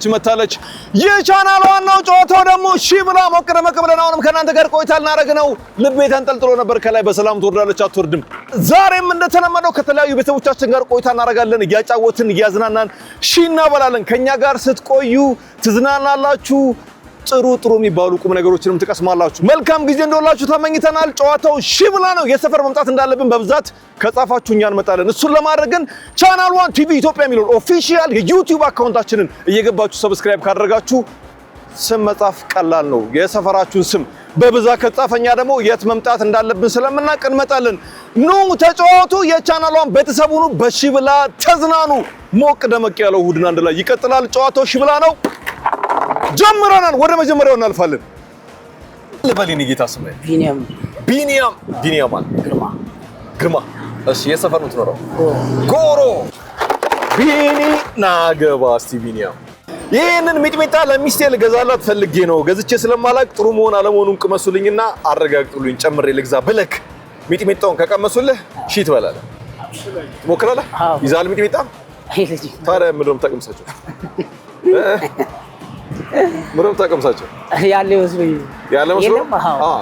መታለች የቻናል ዋናው ጨዋታው ደግሞ እሺ ብላ ሞቅ ደመቅ ብለን አሁንም ከናንተ ጋር ቆይታ ልናደርግ ነው። ልቤ ተንጠልጥሎ ነበር ከላይ በሰላም ትወርዳለች አትወርድም። ዛሬም እንደተለመደው ከተለያዩ ቤተሰቦቻችን ጋር ቆይታ እናደርጋለን። እያጫወትን እያዝናናን እሺ እናበላለን። ከኛ ጋር ስትቆዩ ትዝናናላችሁ። ጥሩ የሚባሉ ቁም ነገሮችንም ትቀስማላችሁ። መልካም ጊዜ እንደሆነላችሁ ተመኝተናል። ጨዋታው እሺ ብላ ነው። የሰፈር መምጣት እንዳለብን በብዛት ከጻፋችሁ እኛ እንመጣለን። እሱን ለማድረግ ግን ቻናል 1 ቲቪ ኢትዮጵያ የሚለው ኦፊሻል የዩቲዩብ አካውንታችንን እየገባችሁ ሰብስክራይብ ካደረጋችሁ ስም መጻፍ ቀላል ነው። የሰፈራችሁን ስም በብዛት ከጻፈኛ ደግሞ የት መምጣት እንዳለብን ስለምናውቅ እንመጣለን። ኑ ተጫወቱ። የቻናል 1 ቤተሰብ ሁኑ። በሺ ብላ ተዝናኑ። ሞቅ ደመቅ ያለው እሑድን አንድ ላይ ይቀጥላል። ጨዋታው እሺ ብላ ነው። ጀምረናል። ወደ መጀመሪያው እናልፋለን። ለበሊኒ ጌታ ስም ቢኒያም ግርማ። እሺ የሰፈር ነው ትኖረው? ጎሮ። ቢኒ ናገባ። እስቲ ቢኒያም ይሄንን ሚጥሚጣ ለሚስቴ ልገዛላት ፈልጌ ነው። ገዝቼ ስለማላቅ ጥሩ መሆን አለመሆኑን ቅመሱልኝና አረጋግጡልኝ። ጨምሬ ልግዛ ብለክ ሚጥሚጣውን ከቀመሱልህ እሺ ትበላለህ? ትሞክራለህ? ይዛል ሚጥሚጣ ታዲያ ምንድን ነው የምታቀምሳቸው? ምንም ተቀምሳቸው ያለ መስሎኝ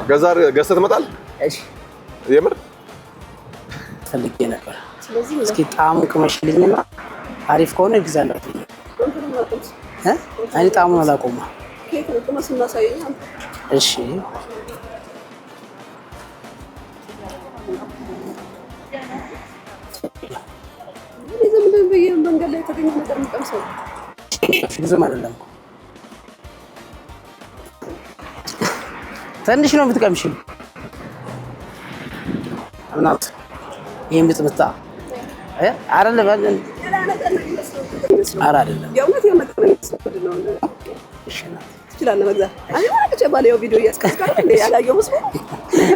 ገዝተህ ትመጣለህ? እሺ የምር ፈልጌ ነበር። ስለዚህ እስኪ ጣዕሙን ቅመሽልኝና አሪፍ ከሆነ ግዛለሁ። እኔ ጣዕሙን አላውቀውም። ኬክ ነው ቅመስና ሳይኝ። እሺ መንገድ ላይ የተገኘ ነገር የምቀምሰው ብዙም አይደለም። ትንሽ ነው የምትቀምሺው። እናት ይሄን ብትመጣ አይደለም አይደለም። የእውነት የመጣው ነው። እሺ ትችላለህ መግዛት። እኔ ማለት ባለው ቪዲዮ እያስቀስቀረ እንደ ያላየው መስሎ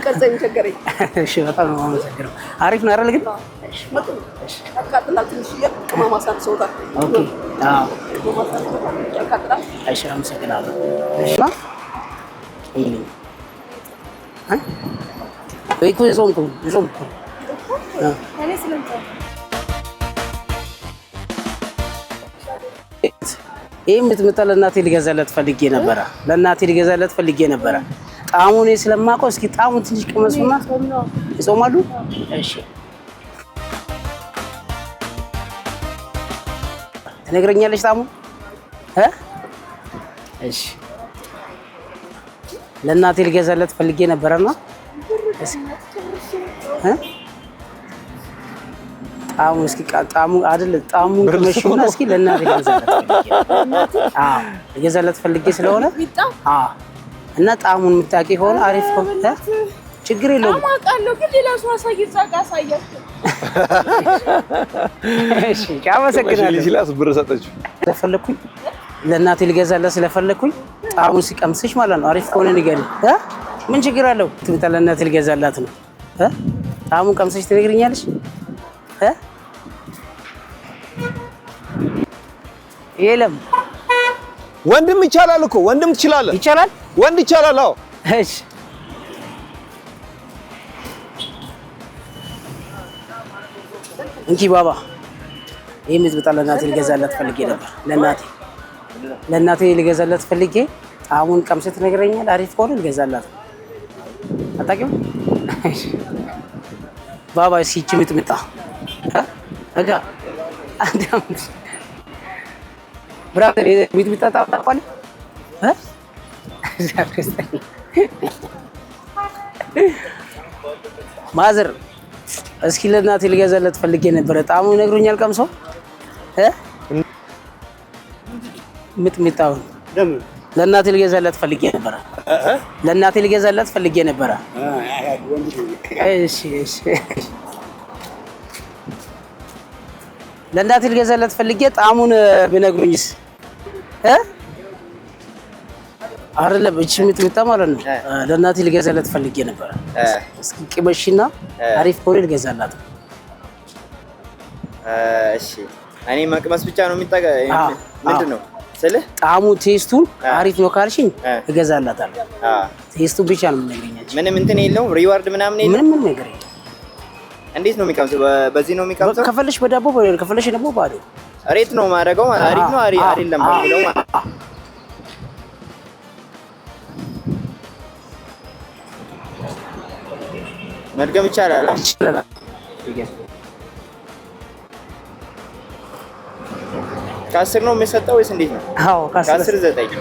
ቀርጸኝ ቸገረኝ። እሺ በጣም ነው የማመሰግነው። አሪፍ ነው አይደል ግን? እሺ በጣም እሺ። አቃጥላ ትንሽ የቅመማ ሳት ሰውታ። ኦኬ አዎ አቃጥላ። እሺ አመሰግናለሁ። እሺ ወይ እኮ የጾምኩ እኔ ስለምጣ ይሄን ብትመጣ ለእናቴ ልገዛላት ፈልጌ ነበረ። ጣዕሙን ስለማውቀው እስኪ ጣዕሙን ትንሽ ቅመሱና ይጾማሉ። እሺ ትነግረኛለሽ ጣዕሙን? እሺ ለእናቴ ልገዛላት ፈልጌ ነበርና ጣዕሙን እስኪ ጣዕሙን አይደል ጣዕሙን ቅመሽና እስኪ ለእናቴ ልገዛላት ፈልጌ ስለሆነ እና ጣዕሙን የምታውቂ ሆነ አሪፍ ሆነ ችግር የለውም። አማቃለሁ ግን ሌላ ሰው አሳያችሁ። እሺ አመሰግናለሁ። ሲላስ ብር ሰጠችው ስለፈለኩኝ ለእናቴ ልገዛላት ስለፈለኩኝ ጣዕሙን ሲቀምስሽ ማለት ነው። አሪፍ ከሆነ ንገሪ። ምን ችግር አለው? ትምጣ ለእናቴ ልገዛላት ነው። ጣዕሙን ቀምስሽ ትነግሪኛለሽ? የለም ወንድም ይቻላል እኮ ወንድም ትችላለህ። ይቻላል ወንድ ይቻላል። አዎ እሺ እንኪ ባባ ይሄን ምጥጣ ለእናቴ ልገዛላት ፈልጌ ነበር። ለእናቴ ልገዛላት ፈልጌ ጣዕሙን ቀምሰህ ትነግረኛለህ? አሪፍ ከሆነ ልገዛላት። አታውቂውም? ባባ ሲቺ ምጥምጣ አጋ አንዳም ብራዘር ምጥምጣ ታውቃለህ? ማዘር እስኪ ለእናቴ ልገዛላት ፈልጌ ነበር። ጣዕሙን ይነግሩኛል ቀምሰው ምጥምጣውን ለእናቴ ልገዛላት ፈልጌ ነበር። እሺ ለእናቴ ልገዛላት ፈልጌ ጣዕሙን ቢነግሩኝስ? አይደለም እቺ ምጥምጣ ማለት ነው። ለእናቴ ልገዛላት ፈልጌ ነበር። እስኪ ቅመሽና አሪፍ ከሆነ ልገዛላት። እሺ እኔ መቅመስ ብቻ ነው ምንድነው ስልህ ጣዕሙ ቴስቱን አሪፍ ነው ካልሽኝ እገዛላታለሁ። ቴስቱ ብቻ ነው የምነግርኛችሁ። ምንም እንትን የለውም ሪዋርድ ምናምን የለውም። ምንም ነገር የለም። እንዴት ነው የሚቀምሰው? በዚህ ነው የሚቀምሰው? ከፈለሽ በዳቦ ከፈለሽ ደግሞ ባዶ ሬት ነው ማረጋው። አሪፍ ነው አይደለም በሚለው መድገም ይቻላል። ከ10 ነው የሚሰጠው ወይስ እንዴት ነው? አዎ ከ10 9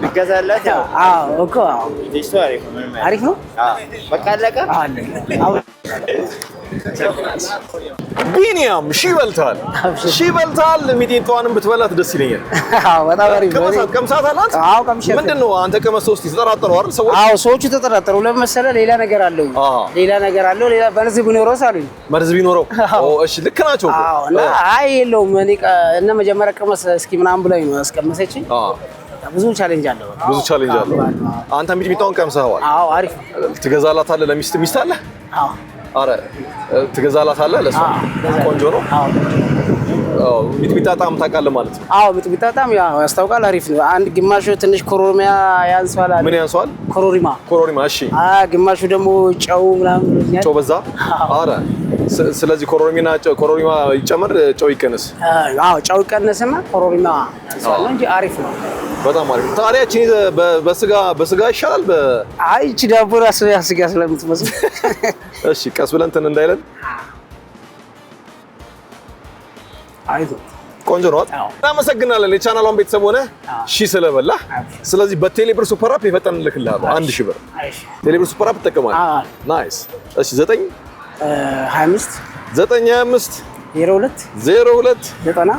ልገዛላት። አዎ እኮ አዎ አሪፍ ነው። አዎ በቃ አለቀ። አዎ ቢኒያም ሺ በልታል። ሚጤጧንም ብትበላት ደስ ይለኛል። አዎ በጣም አሪፍ ነው። ቀምሳት አላት። አዎ ቀምሻት። ምንድነው አንተ ቀመሰው እስቲ ተጠራጠሩ አይደል ሰዎች? አዎ ሰዎቹ ተጠራጠሩ። ለምን መሰለህ? ሌላ ነገር አለው። ሌላ መርዝ ቢኖረውስ አሉኝ። መርዝ ቢኖረው እሺ ልክ ናቸው። አዎ እና አይ የለውም። እኔ እና መጀመሪያ ቀመስ እስኪ ምናምን ብላኝ ነው ያስቀመሰችኝ። ብዙ ቻሌንጅ አለው። አንተ ሚጥሚጣውን ቀምሰኸዋል? አዎ አሪፍ ትገዛላታለህ? ለሚስት አለ? አዎ አረ ትገዛላታለህ? ለሷ ቆንጆ ነው። አዎ ሚጥሚጣ ጣም ታውቃለህ ማለት ነው? አዎ ሚጥሚጣ ጣም ያስታውቃል። አሪፍ ነው። አንድ ግማሹ ትንሽ ኮሮሪማ ያንሷል። ምን ያንሷል? ኮሮሪማ እሺ። ግማሹ ደግሞ ጨው ምናምን ጨው በዛ። አረ ስለዚህ ኮሮሪማ ይጨመር፣ ጨው ይቀነስ። አዎ ጨው ይቀነስና ኮሮሪማ ያንሷል እንጂ አሪፍ ነው። በጣም አሪፍ። ታዲያ እቺ በስጋ ይሻላል? አይ እቺ ዳቦ ራሱ ስጋ ስለምትመስል እሺ ቀስ ብለን እንትን እንዳይለን። አይዞህ ቆንጆ ነው። እናመሰግናለን። የቻናሏን ቤተሰብ ሆነ ስለበላ። ስለዚህ በቴሌብር ሱፐር አፕ ይፈጠንልክልሃል 1000 ብር። ቴሌብር ሱፐር አፕ ተጠቀማለህ። ናይስ። እሺ 9 25 925 02 90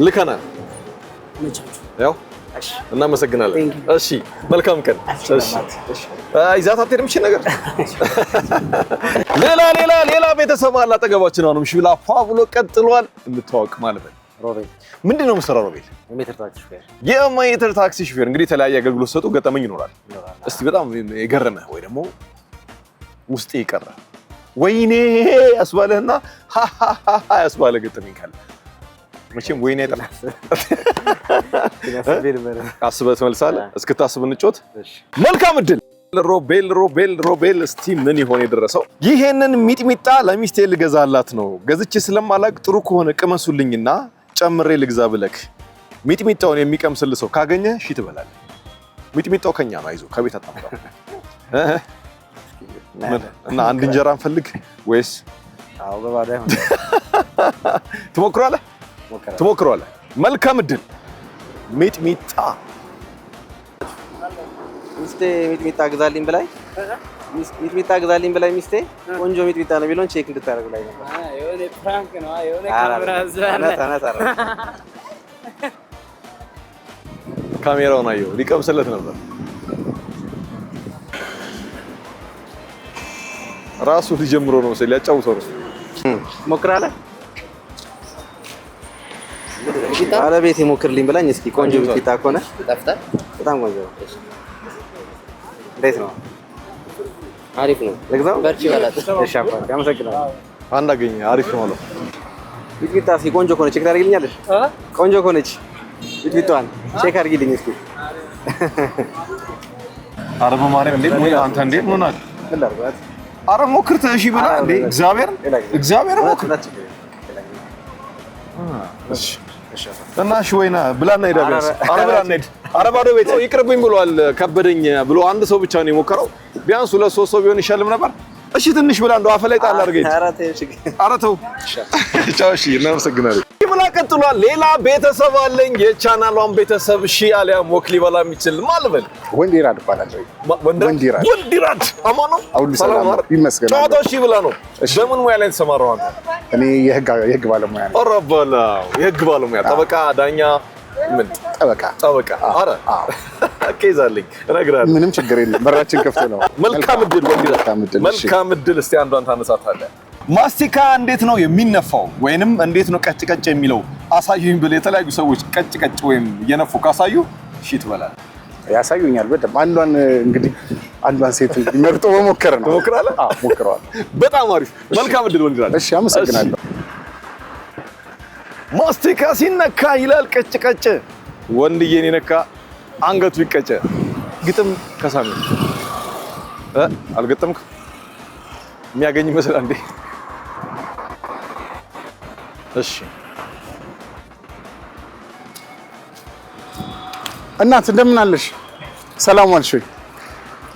ልከናል። ያው እናመሰግናለን። እሺ መልካም ቀን። እሺ ይዛት አትሄድም እሺ ነገር ሌላ ቤተሰብ አለ አጠገባችን። አሁንም እሺ ብላ ፏ ብሎ ቀጥሏል። እንተዋወቅ ማለት ነው። ሮቤል ምንድን ነው የምትሰራው? ሮቤል የሜትር ታክሲ ሹፌር። እንግዲህ የተለያየ አገልግሎት ሰጡ ገጠመኝ ይኖራል። እስቲ በጣም የገረመህ ወይ ደግሞ ውስጤ ይቀራ ወይኔ ያስባለህና ያስባለ ገጠመኝ ካለ መቼም ወይኔ አይጠፋም። አስበህ ትመልሳለህ። እስክታስብ እንጮት። መልካም እድል ሮቤል። እስቲ ምን ይሆን የደረሰው? ይሄንን ሚጥሚጣ ለሚስቴ ልገዛላት ነው። ገዝቼ ስለማላቅ ጥሩ ከሆነ ቅመሱልኝና ጨምሬ ልግዛ ብለክ ሚጥሚጣውን የሚቀምስል ሰው ካገኘ እሺ ትበላለህ። ሚጥሚጣው ከኛ ነው፣ አይዞህ ከቤት አታምጣው። እና አንድ እንጀራ እንፈልግ ወይስ? አዎ በባዶ አይሆን። ትሞክረዋለህ። መልካም እድል። ሚጥሚጣ ሚስቴ ሚጥሚጣ ግዛልኝ ብላኝ ሚስቴ ቆንጆ ሚጥሚጣ ነው ቢሎን ቼክ እንድታደርግ ላይ ነበር። የሆነ ፍራንክ ነው። የሆነ ካሜራ ዘና ካሜራውን አየው ሊቀምስለት ነበር። ራሱ ሊጀምሮ ነው መሰለኝ ሊያጫውተው ነው። ሞክራለህ? ባለቤቴ ሞክርልኝ ብላኝ እስኪ ቆንጆ ሚጥሚጣ ከሆነ ይጣፍጣል። በጣም ቆንጆ ነው። እንዴት ነው? አሪፍ ነው። ልግዛው? በርቺ በላት። እሺ አባቴ አመሰግናለሁ። አንድ አገኘ። አሪፍ ነው አለው። ሚጥሚጣ እስኪ ቆንጆ ከሆነች ቼክ ታደርጊልኛለሽ? ቆንጆ ከሆነች ሚጥሚጣዋን ቼክ አድርጊልኝ እስኪ። ኧረ በማርያም እንዴት ነው አንተ? እንዴት ነው ናት? ምን ላድርጋት? ኧረ ሞክርተህ እሺ ብላ እንዴ! እግዚአብሔር ሞክር። እሺ እና እሺ ወይና ብላና ሄዳ ቢያንስ ኧረ ብላና ሄድ። ኧረ ባዶ ቤት ሰው ይቅርብኝ ብሏል። ከበደኝ ብሎ አንድ ሰው ብቻ ነው የሞከረው። ቢያንስ 2-3 ሰው ቢሆን ይሻልም ነበር። እሺ ትንሽ ብላ እንደው አፈ ላይ ጣል አድርገኝ። ኧረ ተው። ቻው። እሺ እናመሰግናለን። ብላ ቀጥሏል። ሌላ ቤተሰብ አለኝ። የቻናሏን ቤተሰብ እሺ አሊያም ወክ ሊበላ የሚችል ማልበል ወንዲራድ ይባላል። ወንዲራድ አማን ነው። ሰላም ነው ይመስገን። ጨዋታው እሺ ብላ ነው። በምን ሙያ ላይ ተሰማራው አንተ? እኔ የህግ ባለሙያ ነኝ። ኧረ በላው የህግ ባለሙያ ጠበቃ፣ ዳኛ ምን? ጠበቃ። ኧረ ከይዛልኝ እነግርሃለሁ። ምንም ችግር የለም። በራችን ክፍት ነው። መልካም እድል ወንዲራድ። መልካም እድል። እስቲ አንዷን ታነሳታለህ። ማስቲካ እንዴት ነው የሚነፋው ወይንም እንዴት ነው ቀጭ ቀጭ የሚለው አሳዩኝ ብለ የተለያዩ ሰዎች ቀጭ ቀጭ ወይም የነፉ ካሳዩ እሺ ትበላለህ? ያሳዩኛል በደምብ። አንዷን ሴት መርጦ መሞከር ነው። ትሞክራለህ? አዎ ሞክረዋል። በጣም አሪፍ። መልካም እድል ወንዲራድ። እሺ አመሰግናለሁ። ማስቲካ ሲነካ ይላል ቀጭ ቀጭ፣ ወንድዬን የነካ አንገቱ ይቀጨ። ግጥም ከሳሚ አልገጠምክ? የሚያገኝ ይመስላል እንዴ? እሺ እናት እንደምን አለሽ? ሰላም ዋልሽ ወይ?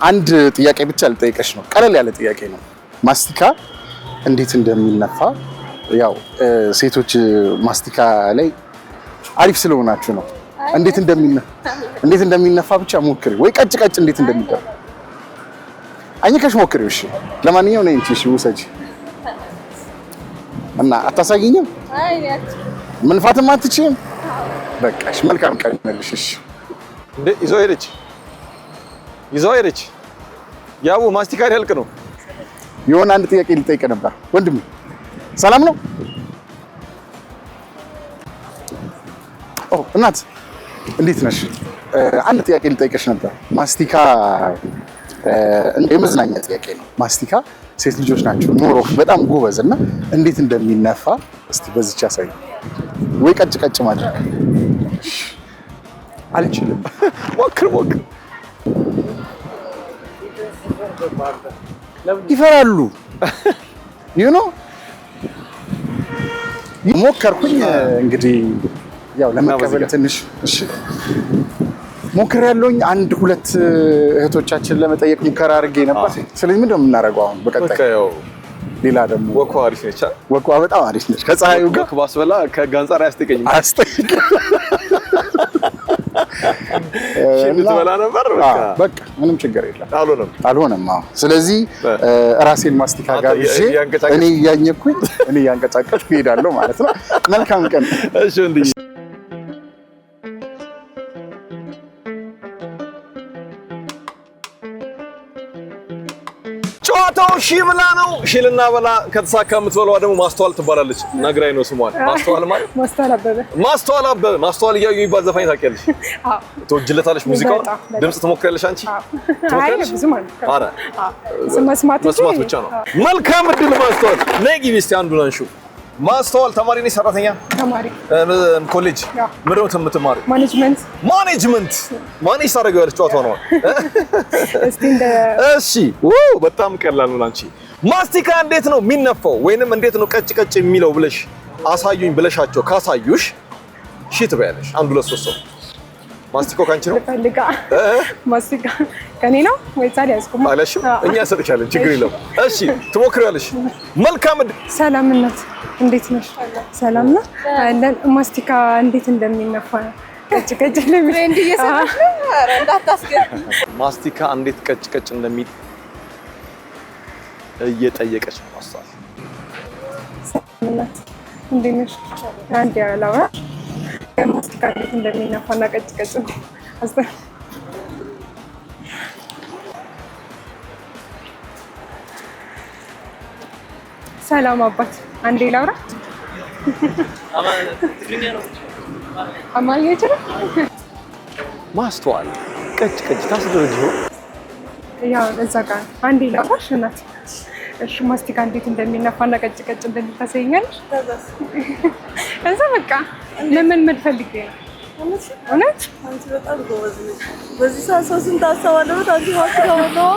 አንድ ጥያቄ ብቻ ልጠይቀሽ ነው። ቀለል ያለ ጥያቄ ነው። ማስቲካ እንዴት እንደሚነፋ ያው ሴቶች ማስቲካ ላይ አሪፍ ስለሆናችሁ ነው። እንዴት እንደሚነፋ ብቻ ሞክሪ፣ ወይ ቀጭ እንዴት እንደሚደረግ አኝከሽ ሞክሪው። እሺ ለማንኛውም ነኝ እሺ፣ ውሰጂ እና አታሳጊኝም? መንፋትም አትችይም? በቃሽ፣ መልካም ቀን ይሁንልሽ። እሺ እንዴ ይዘው ሄደች። ያው ማስቲካ ሊያልቅ ነው። የሆነ አንድ ጥያቄ ልጠይቅ ነበር ወንድሜ። ሰላም ነው? እናት እንዴት ነሽ? አንድ ጥያቄ ልጠይቅሽ ነበር። ማስቲካ የመዝናኛ ጥያቄ ነው። ማስቲካ ሴት ልጆች ናቸው ሞሮ በጣም ጎበዝ እና እንዴት እንደሚነፋ እስቲ በዚች ያሳይ። ወይ ቀጭ ማድረግ አልችልም። ሞክር ይፈራሉ። ሞከርኩኝ እንግዲህ ያው ለመቀበል ትንሽ እሺ ሞክሬያለሁኝ። አንድ ሁለት እህቶቻችን ለመጠየቅ ሙከራ አድርጌ ነበር። ስለዚህ ምንድን ነው የምናደርገው አሁን በቀጣይ? ሌላ ደግሞ ወኳ አሪፍ ነች። ወኳ በጣም አሪፍ ነች። ከፀሐዩ ጋር ባስበላ ከጋንጻር አያስጠይቀኝም። ልትበላ ነበር። በቃ ምንም ችግር የለም። አልሆነም። ስለዚህ ራሴን ማስቲካ ጋር ይዤ እኔ እያኘኩኝ እኔ እያንቀጫቀጭኩ እሄዳለሁ ማለት ነው። መልካም ቀን። እሺ እንዴ ጨዋታው ሺ ብላ ነው። ሺልና በላ ከተሳካ የምትበላዋ ደግሞ ማስተዋል ትባላለች። ነግራኝ ነው ስሟን። ማስተዋል ማለት ማስተዋል አበበ ማስተዋል እያዩ የሚባል ዘፋኝ ታውቂያለሽ? አዎ። ትወጅለታለሽ ሙዚቃውን? ድምጽ ትሞክሪያለሽ አንቺ? ትሞክሪያለሽ? ኧረ መስማት ብቻ ነው። መልካም እድል ማስተዋል። ነይ ግቢ እስኪ አንዱን አንሺው። ማስተዋል ተማሪ ነኝ ሰራተኛ? ተማሪ። ኮሌጅ ምንድን ነው የምትማሪው? ማኔጅመንት ማኔጅ ታደርጊዋለሽ ጨዋታው ነው። እሺ በጣም ቀላል ነው ላንቺ። ማስቲካ እንዴት ነው የሚነፋው ወይንም እንዴት ነው ቀጭ የሚለው ብለሽ አሳዩኝ ብለሻቸው ካሳዩሽ እሺ ትበያለሽ። አንድ ሁለት ሶስት ሰው ማስቲካው ካንቺ ነው? ፈልጋ ማስቲካ ከኔ ነው ወይ ታዲያ ያስቆም አለሽ? እኛ ሰጥቻለን ችግር የለውም። እሺ ትሞክሪያለሽ። መልካም ሰላምነት እንዴት ነሽ? ሰላም ነው አለን። ማስቲካ እንዴት እንደሚነፋ ቀጭ ለምን እንዴ እየሰራሽ ነው? ኧረ እንዳታስገድ። ማስቲካ እንዴት ቀጭ እንደሚል እየጠየቀች ነው ማስተዋል። ሰላምነት እንዴት ነሽ? አንዴ ያላውራ ማስቲካ እንዴት እንደሚነፋና ቀጭ አስተ ሰላም አባት አንዴ ላውራ። አማን ይችላል ማስተዋል ቀጭ ታስደርጂ ነው ያው እዛ ጋር አንዴ ላውራሽ እናት። እሺ ማስቲካ እንዴት እንደሚነፋና ቀጭ እንደሚል ታሳይኛለሽ? እዛ በቃ ለምን ፈልጌ ነው። እውነት አንቺ በጣም ጎበዝ ነሽ። በዚህ ሰዓት ሰው ስንት አሳዋለሁ አንቺ ማስቲካ ነው።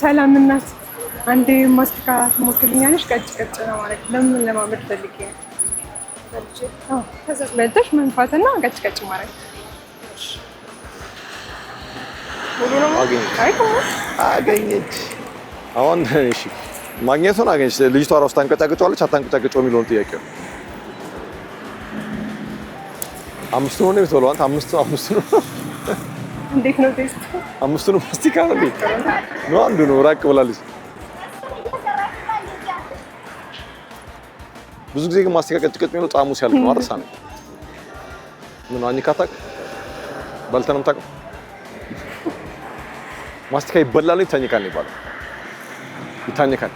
ሰላም እናት አንዴ ማስቲካ ትሞክሪኛለሽ? ቀጭ ነው ማለት ለምን ለማመድ ፈልጌ ነው። ከዛ ስለተሽ መንፋትና ቀጭ ማለት አገኘች። አሁን እሺ ማግኘቱን አገኘች። ልጅቷ ራሱ ታንቀጫቅጫለች አታንቀጫቅጫው የሚለውን ጥያቄ ነው። አምስቱ ነው የምትበላው አንተ? አምስቱ ነው። እንዴት ነው ቴስት? አምስቱ ነው ማስቲካ ነው እንዴ? ነው አንዱ ነው ራቅ ብላለች። ብዙ ጊዜ ግን ማስቲካ ቀጭ የሚለው ጣዕሙ ሲያልቅ ነው። አረሳ ነው ምን ነው አንካታክ በልተንም ታውቅ ማስቲካ ይበላል ይታኘካል ይባላል። ይታኘካል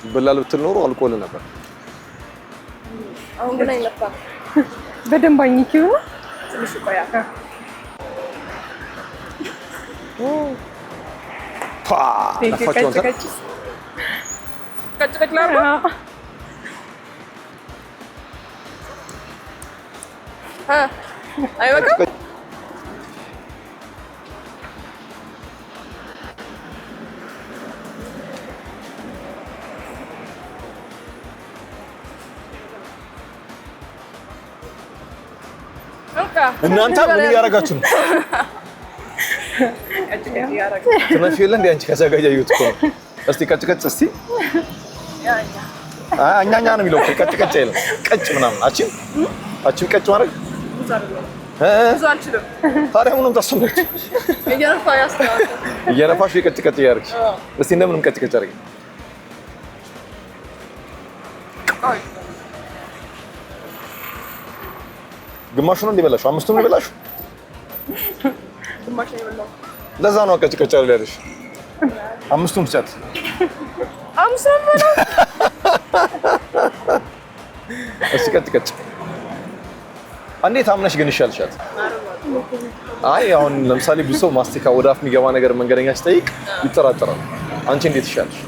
ይበላል ብትል ኖሮ አልቆል ነበር። አሁን ግን አይነፋም። በደንብ አኝኪው ነው ትንሽ ቆያ ቀጭ ላርባ አይበቃም? እናንተ ምን እያደረጋችሁ ነው? ትነፊ የለ እንደ አንቺ ከዘጋጃዩት እኮ እስቲ ቀጭ እስቲ አኛኛ ነው የሚለው ቀጭ አይልም ቀጭ ምናምን አቺም ቀጭ ማድረግ ብዙ አልችልም ታዲያ ምንም ታሰሙት እየነፋሽ ቀጭ ያርግሽ እስቲ እንደምንም ቀጭ አርጊ ግማሹ ነው እንደበላሽ አምስቱን ነው በላሽ ግማሽ ነው የበላው ለዛ ነው ቀጭ አይደል ያለሽ አምስቱን ብቻት አምስቱን ነው እስቲ ቀጭ እንዴት አምነሽ ግን ይሻልሻት አይ አሁን ለምሳሌ ብዙ ሰው ማስቲካ ወደ አፍ የሚገባ ነገር መንገደኛ ሲጠይቅ ይጠራጠራል አንቺ እንዴት ይሻልሽ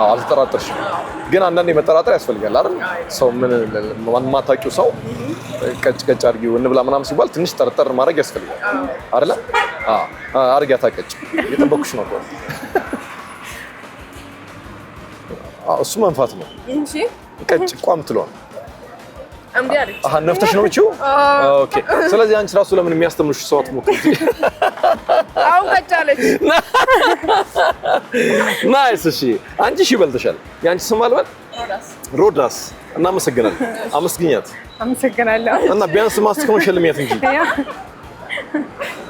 አልተጠራጠርሽ ግን አንዳንዴ መጠራጠር ያስፈልጋል አይደል ሰው ምን ማታውቂው ሰው ቀጭ አድርጊው እንብላ ምናምን ሲባል ትንሽ ጠርጠር ማድረግ ያስፈልጋል አይደል አርጊያታ ቀጭ የጠበኩሽ ነው እሱ መንፋት ነው እንጂ ቀጭ ቋም ትሏል እንዴ አለች ነፍተሽ ነው እቺው ኦኬ ስለዚህ አንቺ ራሱ ለምን የሚያስተምርሽ ሰው አትሞክሪ አሁን ቀጫለች ናይስ እሺ አንቺ እሺ በልተሻል ያንቺ ስም አልበል ሮዳስ እናመሰግናለን አመስግኛለሁ እና ቢያንስ ማስቲካውን ሸልሚያት እንጂ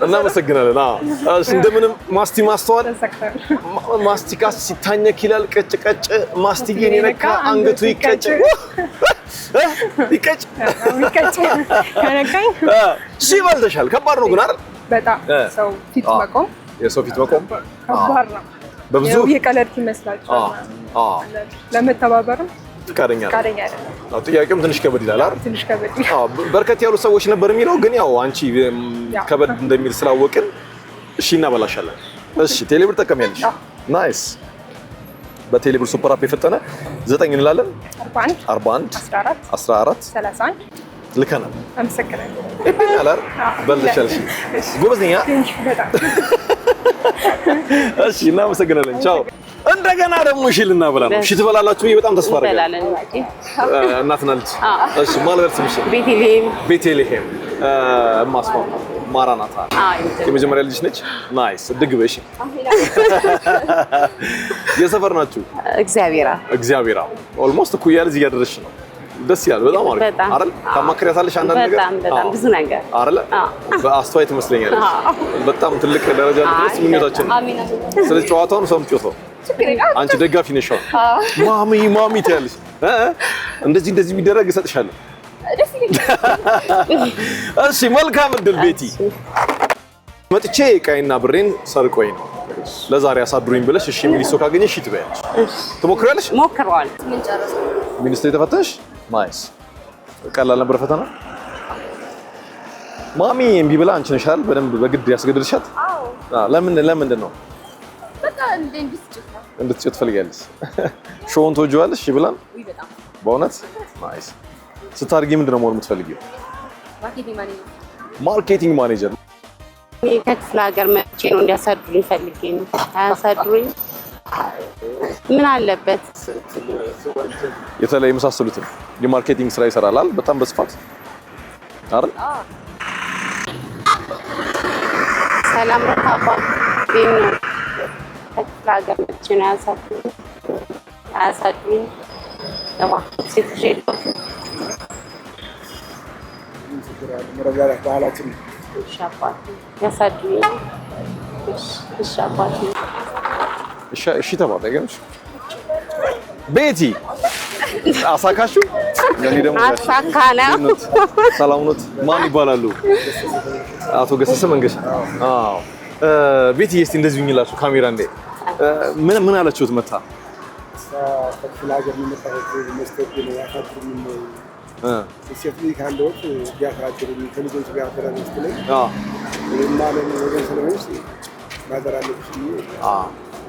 እናመሰግናለን እሺ እንደምንም ማስተዋል ማስቲካ ሲታኘክ ይላል ቀጭ ማስቲጌን የነካ አንገቱ ይቀጭ ከነካኝ ሲበልተሻል ከባድ ነው ግን አይደል በጣም ሰው ፊት መቆም የሰው ፊት መቆም ከባድ ነው በብዙ የቀለድክ ይመስላችኋል ለመተባበርም ፍቃደኛ አይደለም ጥያቄውም ትንሽ ከበድ ይላል አይደል ትንሽ ከበድ በርከት ያሉ ሰዎች ነበር የሚለው ግን ያው አንቺ ከበድ እንደሚል ስላወቅን እሺ እናበላሻለን እሺ ቴሌብር ተጠቀሚያለሽ ናይስ በቴሌብር ሱፐር አፕ የፈጠነ 9 እንላለን 41 14 31 ልከናል አመሰግናለሁ ይባላል በልደሻል እሺ ጎበዝኛ እሺ እናመሰግናለን ቻው እንደገና ደግሞ እሺ ልናበላ ነው እሺ ትበላላችሁ በጣም ተስፋ አደርጋለሁ እናትና ልጅ እሺ ማልበል ስምሽ ቤቴልሄም ማስፋው ማራናታ የመጀመሪያ ልጅ ነች ናይስ ድግበሽ የሰፈር ናችሁ እግዚአብሔራ ኦልሞስት እኩያ ልጅ እያደረሽ ነው ደስ ይላል በጣም አሪፍ አይደል ታማክሪያታለሽ አንዳንድ ነገር በጣም ብዙ ነገር አይደል በአስተዋይ ትመስለኛለሽ በጣም ትልቅ ደረጃ ድረስ ምኞታችን አሜን ስለዚህ ጨዋታውን ሰምጮቶ አንቺ ደጋፊ ነሽ ማሚ ትያለሽ እንደዚህ ቢደረግ እሰጥሻለሁ ደስ ይለኛል እሺ መልካም እድል ቤቲ መጥቼ ቀይና ብሬን ሰርቆኝ ነው ለዛሬ አሳድሩኝ ብለሽ እሺ ሚሊሶ ካገኘሽ ትበያለሽ ትሞክሪያለሽ ሞክረዋል ምን ጨረሰ ሚኒስትሪ ተፈተሽ ናይስ ቀላል ነበር ፈተና ማሚ እምቢ ብላ አንቺ ነሽ አይደል በደንብ በግድ ያስገድልሻት ለምንድን ነው በቃ እንድትጭት ፈልጋለሽ ሾውን ተወጂዋለሽ ይብላል በጣም በእውነት ናይስ ስታርጊ ምንድነው መሆን የምትፈልጊው ማርኬቲንግ ማኔጀር ከክፍለ ሀገር መጥቼ ነው እንዲያሳድሩኝ ፈልጌ ነው አያሳድሩኝ ምን አለበት የተለየ የመሳሰሉትን የማርኬቲንግ ስራ ይሰራል በጣም በስፋት አይደል ሰላም ረካባ ቢኑ ከክፍለ ሀገር መጥቼ ነው አያሳድሩኝ ያው ሲትጄል ባህላችን ሻፓት ያሳድሩኝ ሻፓት እሺ ተባባገንሽ ቤቲ አሳካሹ ለኔ ደግሞ አሳካና ሰላምኖት ማን ይባላሉ አቶ ገሰሰ መንገሻ ቤቲ እስቲ እንደዚህ ይኝላችሁ ካሜራ እንዴ ምን አላችሁት መታ ከክፍለ ሀገር መጣሁት መስጠት ነው ያሳድሩኝ ሲሰጥ ካለውት ያሳድሩኝ ከልጆች ጋር ተረስተን እና ለምን ወገን ስለሆነስ ማደራለች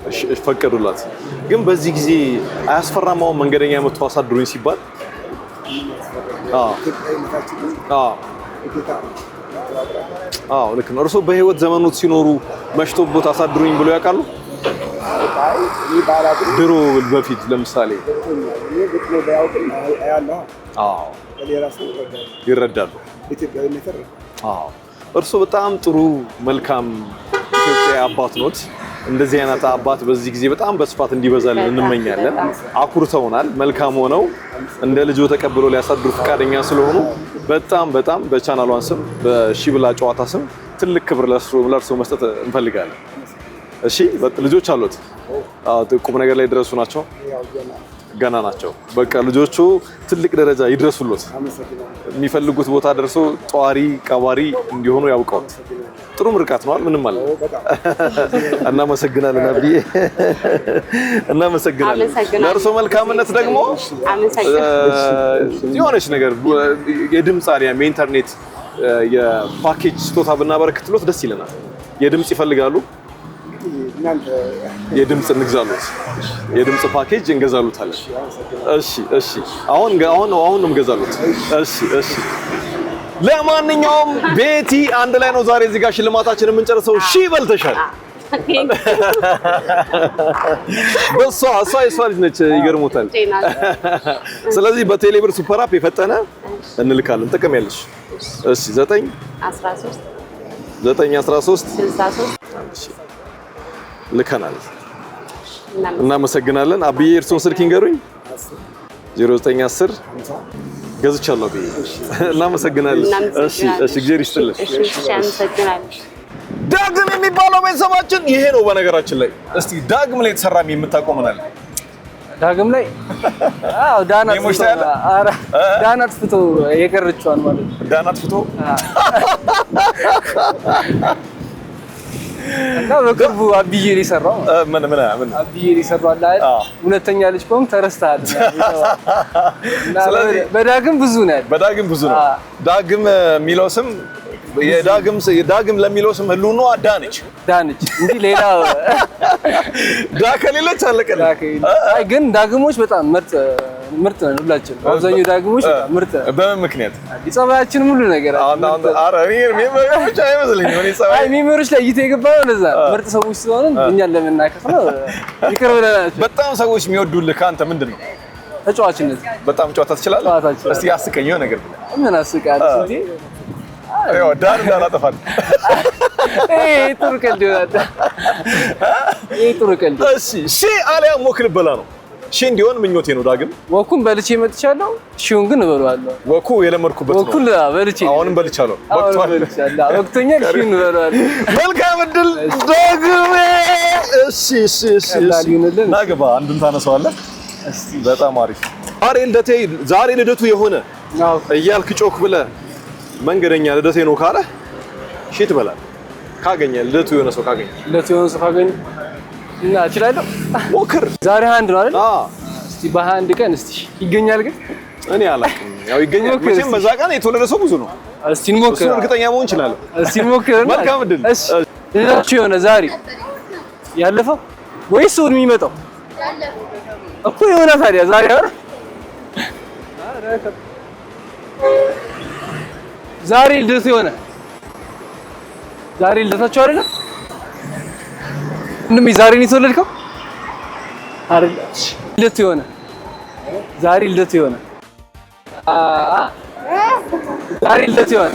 እሺ ፈቀዱላት ግን በዚህ ጊዜ አያስፈራማው መንገደኛ መጥቶ አሳድሩኝ ሲባል ልክ ነው እርሶ በህይወት ዘመኑት ሲኖሩ መሽቶቦት አሳድሩኝ ብሎ ያውቃሉ ድሮ በፊት ለምሳሌ ግጥሞ ባያውቅም አያለሁ። አዎ ለራሱ ይረዳሉ። ኢትዮጵያዊነት አዎ እርሱ በጣም ጥሩ መልካም ኢትዮጵያዊ አባት ኖት። እንደዚህ አይነት አባት በዚህ ጊዜ በጣም በስፋት እንዲበዛልን እንመኛለን። አኩርተውናል። መልካም ሆነው እንደ ልጅ ተቀብለው ሊያሳድሩ ፈቃደኛ ስለሆኑ በጣም በቻናሏን ስም በሺብላ ጨዋታ ስም ትልቅ ክብር ለእርሱ መስጠት እንፈልጋለን። እሺ ልጆች አሉት? አዎ ቁም ነገር ላይ ደረሱ ናቸው? ገና ናቸው። በቃ ልጆቹ ትልቅ ደረጃ ይድረሱልዎት። የሚፈልጉት ቦታ ደርሰው ጧሪ ቀባሪ እንዲሆኑ ያውቀው። ጥሩ ምርቃት ነው። ምንም ማለት እናመሰግናለን። አብዬ እናመሰግናለን። ለእርሶ መልካምነት ደግሞ የሆነች ነገር የድምጽ አሊያም የኢንተርኔት የፓኬጅ ስጦታ ብናበረክትሎት ደስ ይለናል። የድምጽ ይፈልጋሉ? የድምጽ እንግዛሉት። የድምጽ ፓኬጅ እንገዛሉታለን። እሺ አሁን ነው እንገዛሉት። እሺ ለማንኛውም ቤቲ አንድ ላይ ነው ዛሬ እዚህ ጋር ሽልማታችንን የምንጨርሰው። ሺህ በልተሻል። በሷ ልጅ ነች። ይገርሞታል። ስለዚህ በቴሌብር ሱፐር አፕ የፈጠነ እንልካለን። ጥቅም ያለሽ እሺ 913 ልከናል። እናመሰግናለን። አብዬ እርሶን ስልክ ይንገሩኝ። 0910 ገዝቻለሁ ብዬ። እናመሰግናለን። እሺ እግዚአብሔር ይስጥልኝ። ዳግም የሚባለው ቤተሰባችን ይሄ ነው። በነገራችን ላይ እስቲ ዳግም ላይ የተሰራ የምታውቀው ምን አለ? ዳግም ላይ ዳናት ፍቶ የቀረችዋን ማለት ነው። ዳናት ፍቶ እና በቅርቡ አብዬ ሊሰራው ምን አብዬ ሊሰራው አለ። ሁለተኛ ልጅ ቆም ተረስተሃል። ስለዚህ በዳግም ብዙ ነው። ዳግም የሚለው ስም የዳግም ለሚለው ስም ህልውና ዳነች እንጂ ሌላ ከሌለች አለቀለ። አይ ግን ዳግሞች በጣም ምርጥ ነው። ሁላችን አብዛኛው ዳግሞች ምርጥ ነው። በምን ምክንያት? ጸባያችን ሁሉ ነገር ብቻ አይመስለኝም። ሚሞሪዎች ላይ እይታ የገባ ነው። ለዛ ምርጥ ሰዎች ስለሆነ እኛን ለመናከፍ ነው። ይቅር ብለናል። በጣም ሰዎች የሚወዱልህ ከአንተ ምንድን ነው? ተጫዋችነት። በጣም ጨዋታ ትችላለህ? እስቲ አስቀኝ የሆነ ነገር ብለህ። ምን አስቃለሁ እንዴ? አይዋ ዳር እንዳላጠፋት። ጥሩ ቀልድ ይወጣ። ጥሩ ቀልድ። እሺ አሊያም ወክ ልበላ ነው። እንዲሆን ምኞቴ ነው። ዳግም ወኩን በልቼ መጥቻለሁ። ሺውን ግን እበለዋለሁ። ወኩ የለመድኩበት ነው። ወኩን በልቼ አሁንም በልቻለሁ። ወቅቶኛል። ሺውን እበለዋለሁ። መልካም እድል ዳግም። እሺ ናግባ አንዱን ታነሳዋለህ። በጣም አሪፍ። ዛሬ ልደቱ የሆነ እያልክ ጮክ ብለህ መንገደኛ ልደቴ ነው ካለ እሺ ትበላለህ። ካገኘ ልደቱ የሆነ ሰው ካገኘ እና እችላለሁ። ሞክር። ዛሬ አንድ ነው አይደል? እስቲ በአንድ ቀን እስቲ ይገኛል። ግን እኔ አላውቅም። ያው ይገኛል መቼም በዛ ቀን የተወለደ ሰው ብዙ ነው። እስቲ እንሞክር። እሱ እርግጠኛ መሆን እንችላለን። እስቲ እንሞክር። መልካም እድል። እሺ ልደቱ የሆነ ዛሬ ያለፈው ወይስ እሑድ የሚመጣው? እኮ የሆነ ታዲያ ዛሬ አይደል? ዛሬ ልደቱ የሆነ ዛሬ ልደታቸው አይደል? እንደምን ዛሬ ነው የተወለድከው አይደል? ልደቱ የሆነ ዛሬ ልደቱ የሆነ ዛሬ ልደቱ የሆነ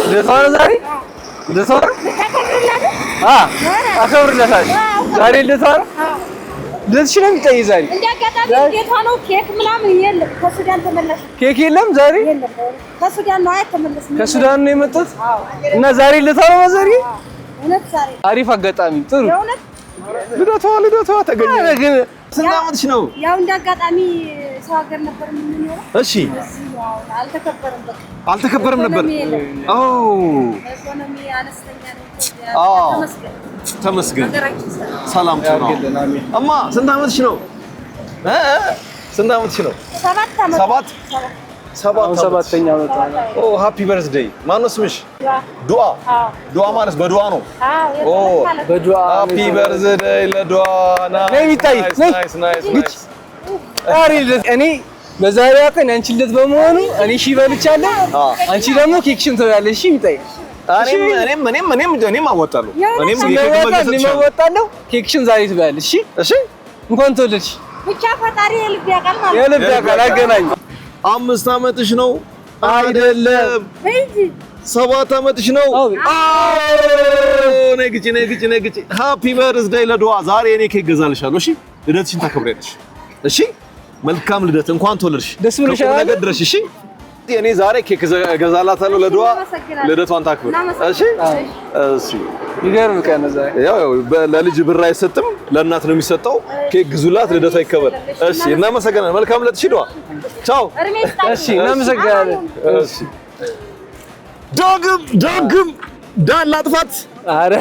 ልደቱ ነው ዛሬ ልደቱ ነው። አከብርለታለሁ። ዛሬ ልደቱ ነው። ልደትሽ ነው የሚጠይቅ ዛሬ እንዲያጋጣሚ ጌታ ነው። ኬክ ምናምን የለም። ከሱዳን ተመለሰ። ኬክ የለም ዛሬ። ከሱዳን ነው አይተመለስም። ከሱዳን ነው የመጡት እና ዛሬ ልደቱ ነው ዛሬ። እውነት ዛሬ አሪፍ አጋጣሚ ጥሩ ልደቷ ተገኘ። ግን ስንት ዓመትሽ ነው? ያው እንዳጋጣሚ ሰው ሀገር ነበር የምንኖረው። እሺ አልተከበረም ነበር። ኢኮኖሚ አነስተኛ ነው። ተመስገን። ሰላም ነው። እማ ስንት ዓመትሽ ነው? ስንት ዓመትሽ ነው? 7 ዓመት። ኦ ሃፒ በርዝዴይ። ማነው ስምሽ? ዱአ ማለት በዱአ ነው። ኦ በዱአ ሃፒ በርዝዴይ ለዱአ ናይስ። እኔ በዛሬዋ ቀን አንቺ ልደት በመሆኑ እኔ ሺህ በልቻለሁ። አንቺ ደግሞ ኬክሽን ትበያለሽ። እሺ ሚጣይ እኔም አወጣለሁ። እኔም አወጣለሁ። ኬክሽን ዛሬ ትበያለሽ። እሺ እንኳን ተወለድሽ። ብቻ ፈጣሪ የልብ ያውቃል ማለት ነው። የልብ ያውቃል አገናኝ 5 ዓመትሽ ነው አይደለም? 7 ዓመትሽ ነው? ነግጭ ሃፒ በርዝዴይ ለዱዓ። ዛሬ እኔ ኬክ ገዛልሻለሁ። እሺ ልደትሽን ታከብሪያለሽ። እሺ መልካም ልደት፣ እንኳን ተወለድሽ። ደስ ብሎሻል ነገ ድረስ። እሺ እኔ ዛሬ ኬክ ገዛላታለሁ ለዱዓ፣ ልደቷን ታክብር። እሺ እሺ ይገርም ቀን ዛሬ። ያው ለልጅ ብር አይሰጥም፣ ለእናት ነው የሚሰጠው። ኬክ ግዙላት፣ ልደቷ ይከበር። እሺ እናመሰግናለን። መልካም ልደት። እሺ ዱዓ ቻው። እሺ እናመሰግናለን። እሺ ዳግም ዳን ላጥፋት። አረ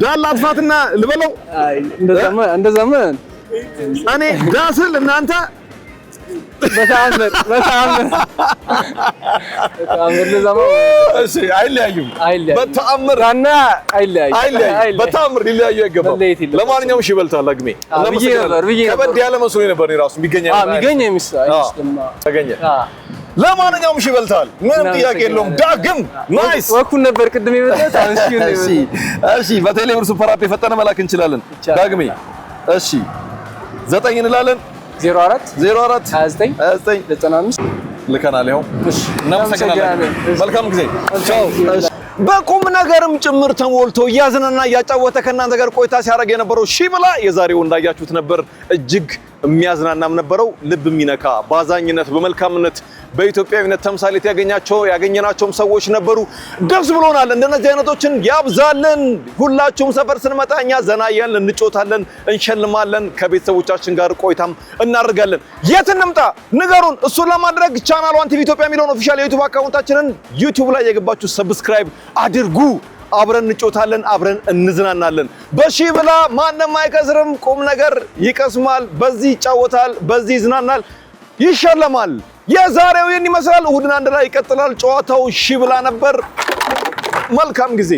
ዳን ላጥፋትና ልበለው። አይ እንደዛማ እኔ ዳስል እናንተ በተአምር ለዛማ እሺ አይለያዩም። በተአምር እና አይለያዩም። በተአምር ሊለያዩ አይገባም። ለማንኛውም እሺ ይበልታል። አግሜ ከበድ ያለ መስሎኝ ነበር እራሱ የሚገኝ ተገኘ። ለማንኛውም እሺ ይበልታል። ምንም ጥያቄ የለውም። ዳግም ናይስ ወኩን ነበር ቅድም የመጣሁት። እሺ በቴሌ ብር ሱፐር አፕ የፈጠነ መላክ እንችላለን። ዳግሜ እሺ 9 እንላለን 04 29 95 ልከናል። ይኸው እናመሰግናለን። መልካም ጊዜ ቻው። በቁም ነገርም ጭምር ተሞልቶ እያዝናና እያጫወተ ከእናንተ ጋር ቆይታ ሲያደርግ የነበረው ሺብላ የዛሬው እንዳያችሁት ነበር። እጅግ የሚያዝናናም ነበረው፣ ልብ የሚነካ ባዛኝነት፣ በመልካምነት በኢትዮጵያዊነት ተምሳሌት ያገኘናቸውም ሰዎች ነበሩ። ደስ ብሎናል። እንደነዚህ አይነቶችን ያብዛልን። ሁላችሁም ሰፈር ስንመጣ እኛ ዘና እያልን እንጮታለን፣ እንሸልማለን፣ ከቤተሰቦቻችን ጋር ቆይታም እናደርጋለን። የት እንምጣ ንገሩን። እሱን ለማድረግ ቻናል ዋን ቲቪ ኢትዮጵያ የሚለውን ኦፊሻል የዩቲዩብ አካውንታችንን ዩቲዩብ ላይ የገባችሁ ሰብስክራይብ አድርጉ። አብረን እንጮታለን፣ አብረን እንዝናናለን። በሺብላ ማንም አይከስርም። ቁም ነገር ይቀስማል፣ በዚህ ይጫወታል፣ በዚህ ይዝናናል፣ ይሸለማል። የዛሬው ይህን ይመስላል። እሁድን አንድ ላይ ይቀጥላል። ጨዋታው ሺብላ ነበር። መልካም ጊዜ